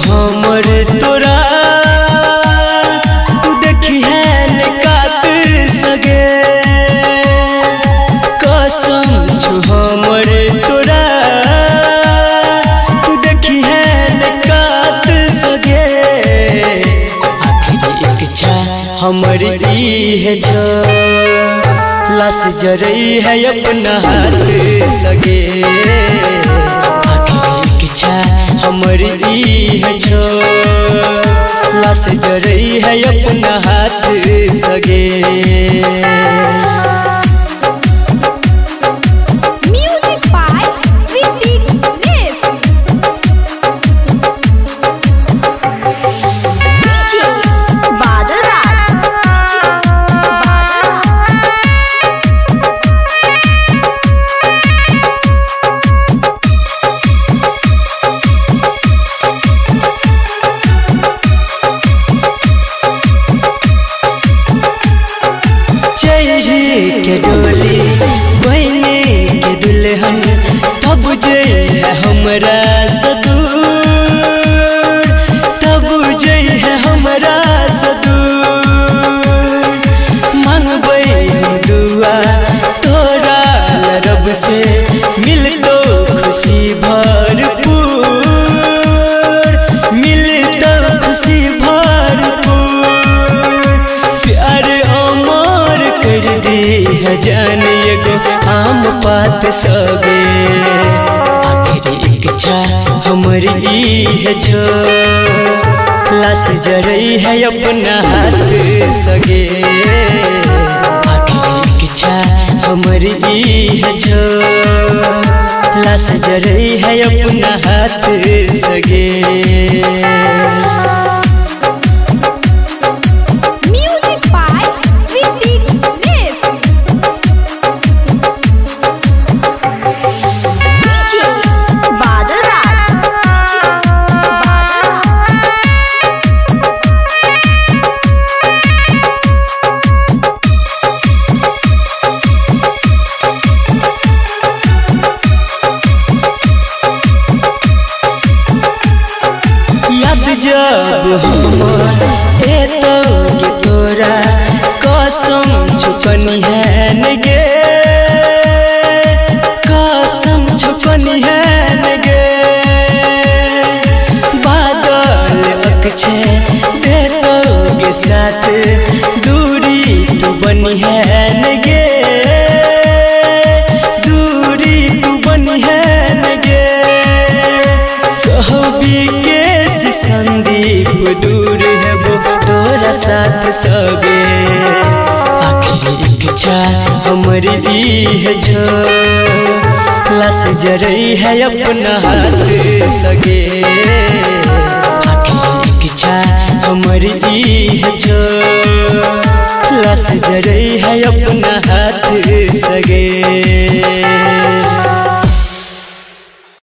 हमर तोरा तू देखी है न काट सगे कसम छो हमर तोरा तू देखी है न काट सगे आखिर एक इच्छा हमर ई है जो लाश जरई है अपना हाथ सगे आखिर एक इच्छा हमर ई है छो लाश जरई है अपना हाथ सगे। म्यूजिक बाय ऋतिक रेस डीजे बादल राज के डोली बहने के दुल्हन तब जई है हमरा सदूर तब जई है हमरा सदूर मांगबै दुआ तोरा रब से मिल तो खुशी भरपूर मिल तो खुशी भरपूर प्यार अमर कर दी है जान एगो आम पात सगे आखिर एक इच्छा हमर ई है छो लाश जरई है अपना हाथ सगे आखिर एक इच्छा हमर ई है छो लाश जरई है अपना हाथ सगे। जब हमर एतो के तोरा कसम छुपनी है न गे कसम छुपनी है न गे बादल अकछे देतो के साथ दूरी तू बनी है न गे दूरी तू बनी है न गे कहबी के संदीप दूर है वो तोरा साथ सगे आखिर एक इच्छा हमर ई है छो लाश जरई है अपना हाथ सगे आखिर एक इच्छा हमर ई है छो लाश जरई है अपना हाथ सगे।